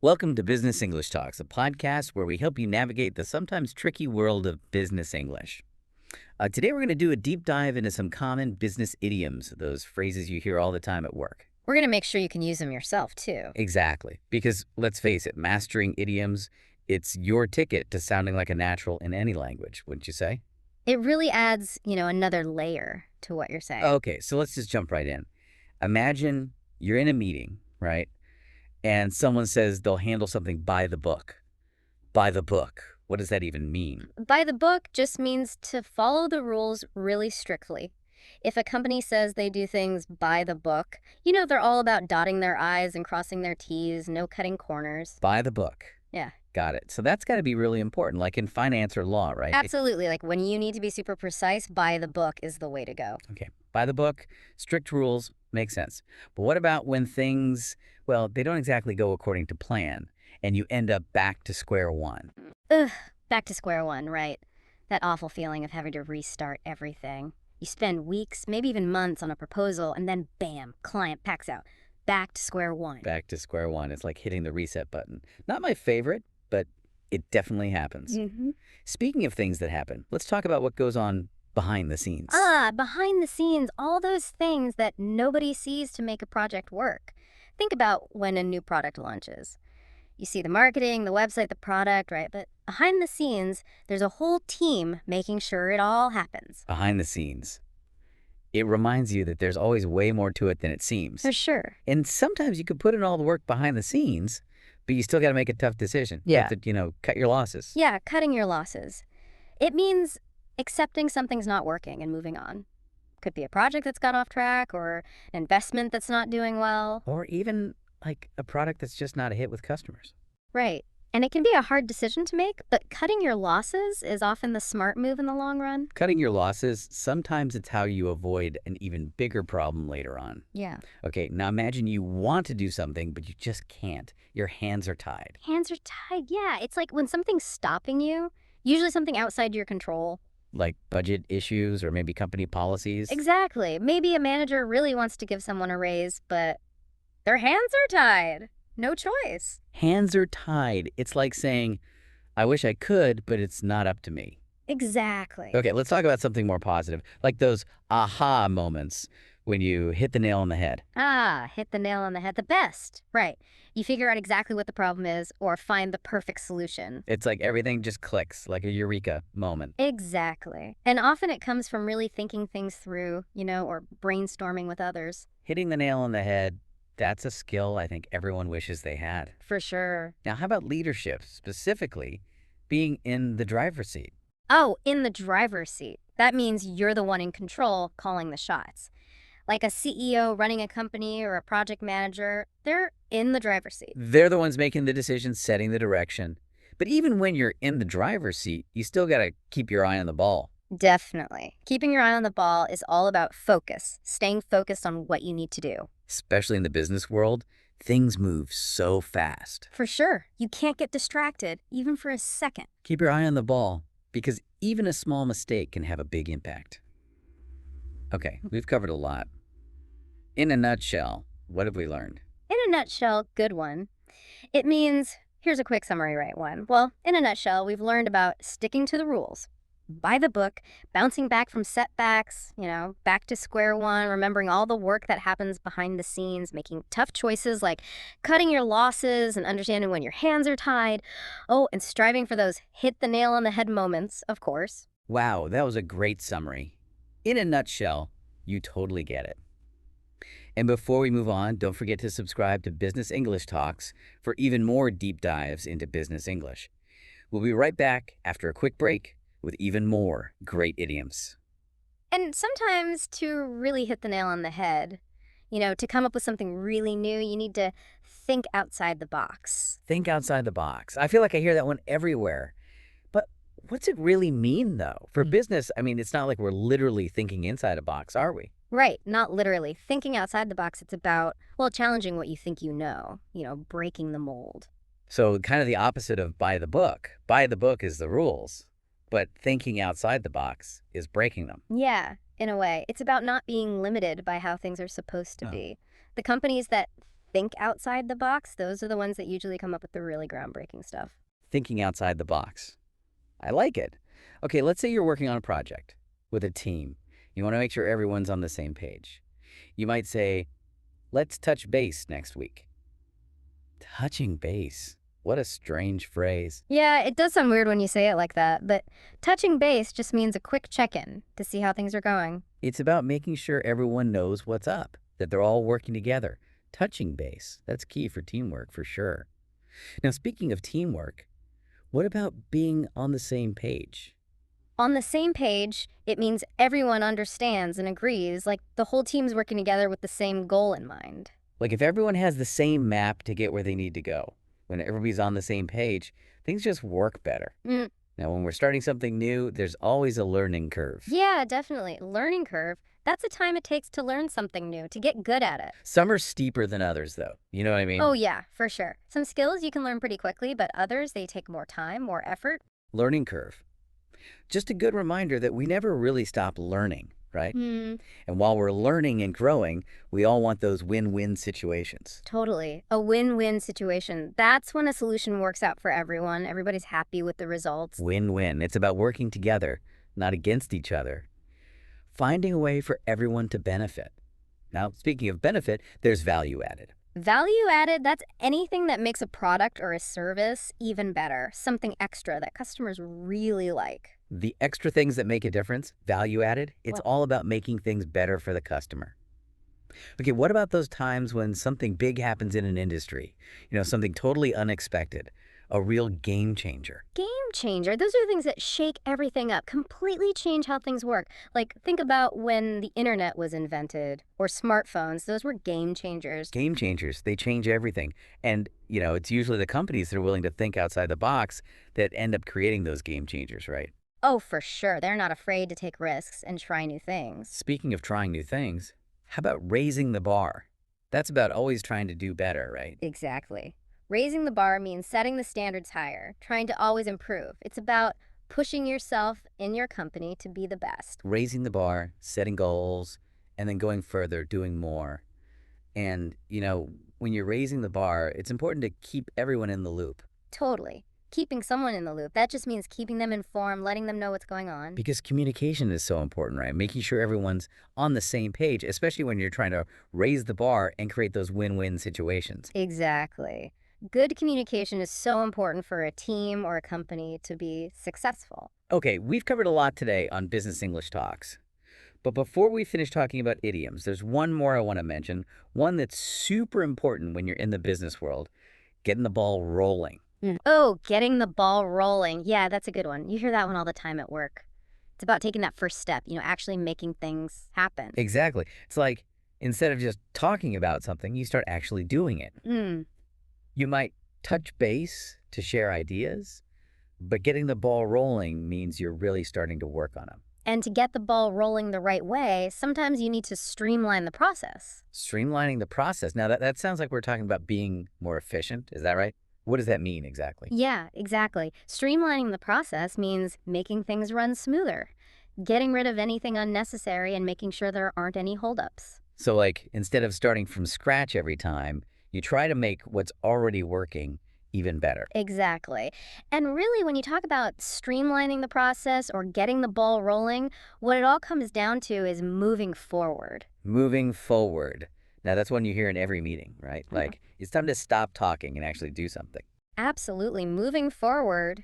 Welcome to Business English Talks, a podcast where we help you navigate the sometimes tricky world of business English. Today we're going to do a deep dive into some common business idioms, those phrases you hear all the time at work. We're going to make sure you can use them yourself, too. Exactly, because let's face it, mastering idioms, it's your ticket to sounding like a natural in any language, wouldn't you say? It really adds, another layer to what you're saying. Okay, so let's just jump right in. Imagine you're in a meeting, right? And someone says they'll handle something by the book. By the book. What does that even mean? By the book just means to follow the rules really strictly. If a company says they do things by the book, they're all about dotting their I's and crossing their T's, no cutting corners. By the book. Yeah. Got it. So that's got to be really important, like in finance or law, right? Absolutely. Like when you need to be super precise, by the book is the way to go. Okay. By the book, strict rules, makes sense. But what about when things, well, they don't exactly go according to plan and you end up back to square one? Ugh, back to square one, right? That awful feeling of having to restart everything. You spend weeks, maybe even months on a proposal, and then bam, client packs out. Back to square one. Back to square one. It's like hitting the reset button. Not my favorite, but it definitely happens. Speaking of things that happen, let's talk about what goes on behind the scenes. Behind the scenes, all those things that nobody sees to make a project work. Think about when a new product launches. You see the marketing, the website, the product, right? But behind the scenes, there's a whole team making sure it all happens. Behind the scenes. It reminds you that there's always way more to it than it seems. For sure. And sometimes you could put in all the work behind the scenes, but you still got to make a tough decision. Yeah. You have to, cut your losses. Yeah, cutting your losses. It means accepting something's not working and moving on. Could be a project that's got off track or an investment that's not doing well. Or even like a product that's just not a hit with customers. Right. And it can be a hard decision to make, but cutting your losses is often the smart move in the long run. Cutting your losses, sometimes it's how you avoid an even bigger problem later on. Yeah. Okay, now imagine you want to do something, but you just can't. Your hands are tied. Hands are tied. Yeah. It's like when something's stopping you, usually something outside your control. Like budget issues or maybe company policies. Exactly. Maybe a manager really wants to give someone a raise, but their hands are tied. No choice. Hands are tied. It's like saying, I wish I could, but it's not up to me. Exactly. Okay, let's talk about something more positive, like those aha moments when you hit the nail on the head. Hit the nail on the head. The best. Right. You figure out exactly what the problem is or find the perfect solution. It's like everything just clicks, like a eureka moment. Exactly. And often it comes from really thinking things through, or brainstorming with others. Hitting the nail on the head, that's a skill I think everyone wishes they had. For sure. Now, how about leadership, specifically being in the driver's seat? Oh, in the driver's seat. That means you're the one in control calling the shots. Like a CEO running a company or a project manager, they're in the driver's seat. They're the ones making the decisions, setting the direction. But even when you're in the driver's seat, you still got to keep your eye on the ball. Definitely. Keeping your eye on the ball is all about focus, staying focused on what you need to do. Especially in the business world, things move so fast. For sure. You can't get distracted, even for a second. Keep your eye on the ball, because even a small mistake can have a big impact. Okay, we've covered a lot. In a nutshell, what have we learned? In a nutshell, good one. It means, here's a quick summary, right one. Well, in a nutshell, we've learned about sticking to the rules, by the book, bouncing back from setbacks, back to square one, remembering all the work that happens behind the scenes, making tough choices like cutting your losses and understanding when your hands are tied. Oh, and striving for those hit the nail on the head moments, of course. Wow, that was a great summary. In a nutshell, you totally get it. And before we move on, don't forget to subscribe to Business English Talks for even more deep dives into business English. We'll be right back after a quick break with even more great idioms. And sometimes to really hit the nail on the head, to come up with something really new, you need to think outside the box. Think outside the box. I feel like I hear that one everywhere. But what's it really mean, though? For business, it's not like we're literally thinking inside a box, are we? Right, not literally. Thinking outside the box, it's about, challenging what you think you know, breaking the mold. So kind of the opposite of by the book. By the book is the rules. But thinking outside the box is breaking them. Yeah, in a way. It's about not being limited by how things are supposed to be. The companies that think outside the box, those are the ones that usually come up with the really groundbreaking stuff. Thinking outside the box. I like it. Okay, let's say you're working on a project with a team. You want to make sure everyone's on the same page. You might say, let's touch base next week. Touching base. What a strange phrase. Yeah, it does sound weird when you say it like that, but touching base just means a quick check-in to see how things are going. It's about making sure everyone knows what's up, that they're all working together. Touching base. That's key for teamwork for sure. Now, speaking of teamwork, what about being on the same page? On the same page, it means everyone understands and agrees, like the whole team's working together with the same goal in mind. Like if everyone has the same map to get where they need to go, when everybody's on the same page, things just work better. Mm, Now, when we're starting something new, there's always a learning curve. yeah, definitely. Learning curve, that's the time it takes to learn something new, to get good at it. Some are steeper than others, though. You know what I mean? Oh, yeah, for sure. Some skills you can learn pretty quickly, but others, they take more time, more effort. Learning curve. Just a good reminder that we never really stop learning, right? Hmm, And while we're learning and growing, we all want those win-win situations. totally. A win-win situation. That's when a solution works out for everyone. Everybody's happy with the results. Win-win. It's about working together, not against each other. Finding a way for everyone to benefit. Now, speaking of benefit, there's value added. Value added, that's anything that makes a product or a service even better. Something extra that customers really like. The extra things that make a difference, value added, it's Well, all about making things better for the customer. Okay, what about those times when something big happens in an industry? Something totally unexpected, a real game changer. game changer. Those are the things that shake everything up, completely change how things work. Like, think about when the internet was invented or smartphones. Those were game changers. Game changers, they change everything. And, it's usually the companies that are willing to think outside the box that end up creating those game changers, right? Oh, for sure. They're not afraid to take risks and try new things. Speaking of trying new things, how about raising the bar? That's about always trying to do better, right? Exactly. Raising the bar means setting the standards higher, trying to always improve. It's about pushing yourself in your company to be the best. Raising the bar, setting goals, and then going further, doing more. And, when you're raising the bar, it's important to keep everyone in the loop Totally. Keeping someone in the loop, that just means keeping them informed, letting them know what's going on. because communication is so important, right? Making sure everyone's on the same page, especially when you're trying to raise the bar and create those win-win situations. Exactly. Good communication is so important for a team or a company to be successful. Okay, we've covered a lot today on Business English Talks. But before we finish talking about idioms, there's one more I want to mention, one that's super important when you're in the business world, getting the ball rolling. Oh, getting the ball rolling. Yeah, that's a good one. You hear that one all the time at work. It's about taking that first step, actually making things happen. Exactly. It's like instead of just talking about something, you start actually doing it. Mm, You might touch base to share ideas, but getting the ball rolling means you're really starting to work on them. And to get the ball rolling the right way, sometimes you need to streamline the process. Streamlining the process. Now, that sounds like we're talking about being more efficient. Is that right? What does that mean exactly? Yeah, exactly. Streamlining the process means making things run smoother, getting rid of anything unnecessary and making sure there aren't any holdups. So, like, instead of starting from scratch every time, you try to make what's already working even better. Exactly. And really, when you talk about streamlining the process or getting the ball rolling, what it all comes down to is moving forward. Moving forward. Now, that's one you hear in every meeting, right? Mhm. Like, it's time to stop talking and actually do something. Absolutely. Moving forward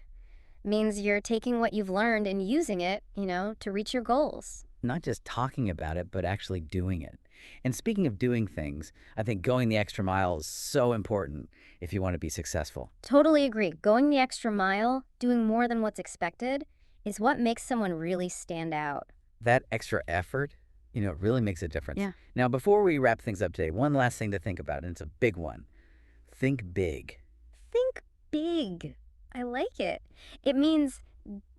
means you're taking what you've learned and using it, to reach your goals. Not just talking about it, but actually doing it. And speaking of doing things, I think going the extra mile is so important if you want to be successful. Totally agree. Going the extra mile, doing more than what's expected, is what makes someone really stand out. That extra effort, it really makes a difference. Yeah. Now, before we wrap things up today, one last thing to think about, and it's a big one. Think big. Think big. I like it. It means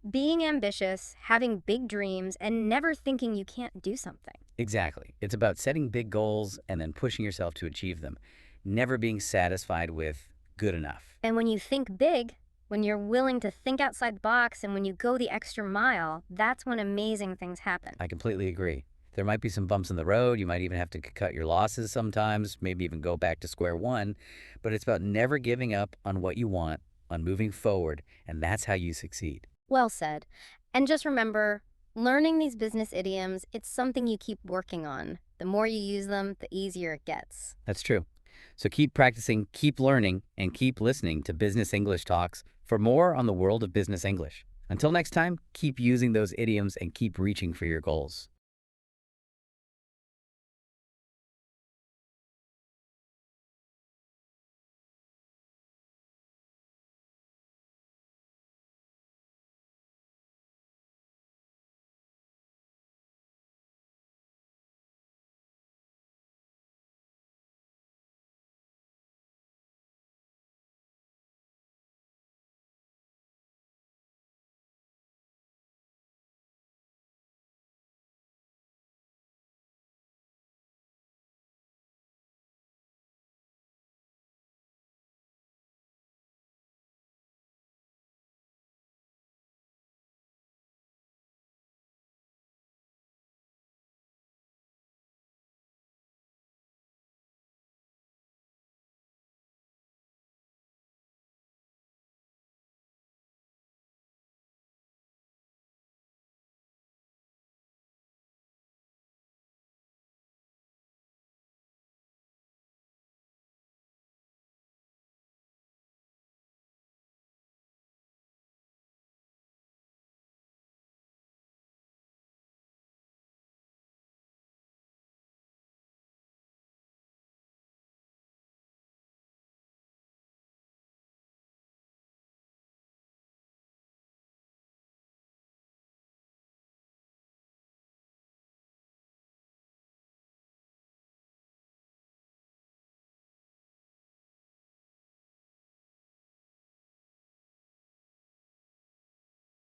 being ambitious, having big dreams, and never thinking you can't do something. Exactly. It's about setting big goals and then pushing yourself to achieve them, never being satisfied with good enough. And when you think big, when you're willing to think outside the box and when you go the extra mile, that's when amazing things happen. I completely agree. There might be some bumps in the road. You might even have to cut your losses sometimes, maybe even go back to square one. But it's about never giving up on what you want, on moving forward, and that's how you succeed. Well said. And just remember, learning these business idioms, it's something you keep working on. The more you use them, the easier it gets. That's true. So keep practicing, keep learning, and keep listening to Business English Talks for more on the world of business English. Until next time, keep using those idioms and keep reaching for your goals.